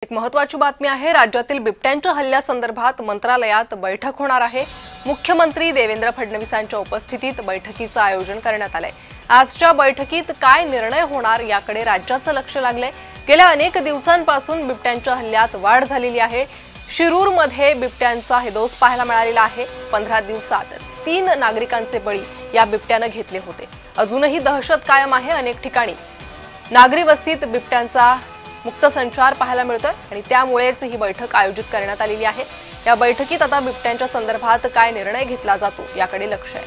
एक महत्त्वाची बातमी आहे। राज्यातील बिबट्यांच्या हल्ल्यासंदर्भात मंत्रालयात बैठक होणार आहे। मुख्यमंत्री देवेंद्र फडणवीसांच्या उपस्थितीत बैठकीचं आयोजन करण्यात आलंय। आजच्या बैठकीत काय निर्णय होणार याकडे राज्याचं लक्ष लागलंय। गेल्या अनेक दिवसांपासून बिबट्यांच्या हल्ल्यात वाढ झालेली आहे। शिरूरमध्ये बिबट्यांचा हेदोस पाहायला मिळालेला आहे। 15 दिवसात 3 नागरिकांचे बळी या बिबट्याने घेतले होते। अजूनही दहशत कायम आहे। अनेक ठिकाणी नागरी वस्तीत बिबट्यांचा मुक्त संचार पाहायला मिळतोय आणि त्यामुळेच ही बैठक आयोजित करण्यात आलेली आहे। या बैठकीत आता बिबट्यांच्या संदर्भात काय निर्णय घेतला जातो याकडे लक्ष आहे।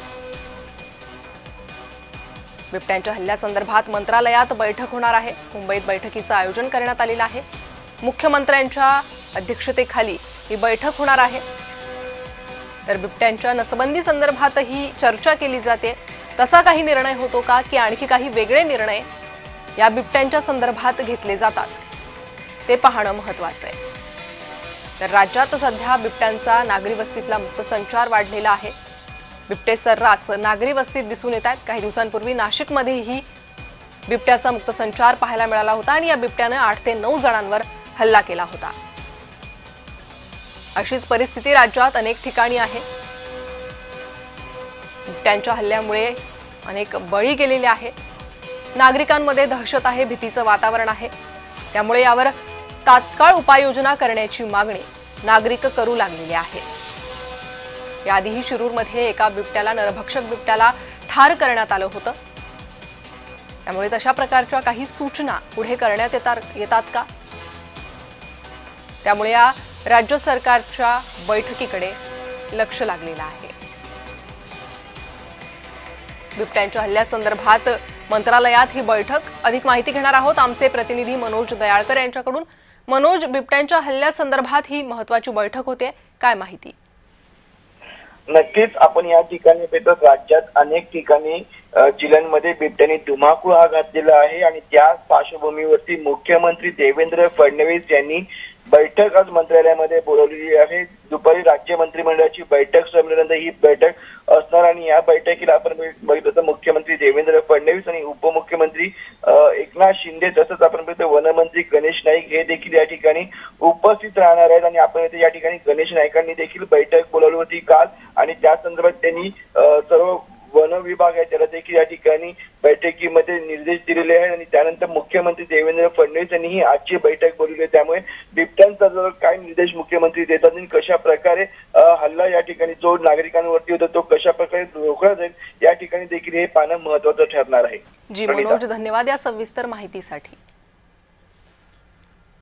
बिबट्यांच्या हल्ल्यासंदर्भात मंत्रालयात बैठक होणार आहे। मुंबईत बैठकीचं आयोजन करण्यात आलेलं आहे। मुख्यमंत्र्यांच्या अध्यक्षतेखाली ही बैठक होणार आहे। तर बिबट्यांच्या नसबंदी संदर्भातही चर्चा केली जाते। तसा काही निर्णय होतो का की आणखी काही वेगळे निर्णय या बिबट्यांच्या संदर्भात घेतले जातात ते पाहणं महत्त्वाचं आहे। तर राज्यात सध्या बिबट्यांचा नागरी वस्तीतला मुक्त संचार वाढलेला आहे। बिबटे सर्रास नागरी वस्तीत दिसून येत आहेत। काही दिवसांपूर्वी नाशिकमध्येही बिबट्याचा मुक्त संचार पाहायला मिळाला होता आणि या बिबट्याने 8 ते 9 जणांवर हल्ला केला होता। अशीच परिस्थिती राज्यात अनेक ठिकाणी आहे। बिबट्यांच्या हल्ल्यामुळे अनेक बळी गेलेले आहेत। नागरिकांमध्ये दहशत आहे, भीतीचं वातावरण आहे। त्यामुळे यावर तात्काळ उपाययोजना करण्याची मागणी नागरिक करू लागलेले आहेत। याआधीही शिरूरमध्ये एका बिबट्याला, नरभक्षक बिबट्याला ठार करण्यात आलं होतं। त्यामुळे तशा प्रकारच्या काही सूचना पुढे करण्यात येतात का? त्यामुळे या राज्य सरकारच्या बैठकीकडे लक्ष लागलेलं आहे। बिबट्यांच्या हल्ल्यासंदर्भात मंत्रालयात ही बैठक। अधिक माहिती घेणार आहोत आमचे प्रतिनिधी मनोज दयाळकर यांच्याकडून। मनोज, बिबट्यांच्या हल्ल्यासंदर्भात ही महत्त्वाची बैठक होते, काय माहिती? नक्कीच आपण या ठिकाणी भेटत राज्यात अनेक ठिकाणी जिल्ह्यांमध्ये बिबट्याने धुमाकूळ हा घातलेला आहे आणि त्या पार्श्वभूमीवरती मुख्यमंत्री देवेंद्र फडणवीस यांनी बैठक आज मंत्रालयामध्ये बोलवलेली आहे। दुपारी राज्य मंत्रिमंडळाची बैठक संपल्यानंतर ही बैठक असणार आणि या बैठकीला आपण बघितलं तर मुख्यमंत्री देवेंद्र फडणवीस आणि उपमुख्यमंत्री एकनाथ शिंदे तसंच आपण बघितलं वनमंत्री गणेश नाईक हे देखील या ठिकाणी उपस्थित राहणार आहेत आणि आपण या ठिकाणी गणेश नाईकांनी देखील बैठक बोलावली होती काल आणि त्या संदर्भात त्यांनी सर्व वन विभाग आहे त्याला देखील या ठिकाणी बैठकीमध्ये निर्देश दिलेले आहेत आणि त्यानंतर मुख्यमंत्री देवेंद्र फडणवीस यांनी ही आजची बैठक बोलवली आहे। त्यामुळे बिबट्यांचा काय निर्देश मुख्यमंत्री देतात आणि कशा प्रकारे हल्ला या ठिकाणी जो नागरिकांवरती होता तो कशा प्रकारे रोखला जाईल या ठिकाणी देखील हे पाहणं महत्त्वाचं ठरणार आहे। जी मनोज, धन्यवाद या सविस्तर माहितीसाठी।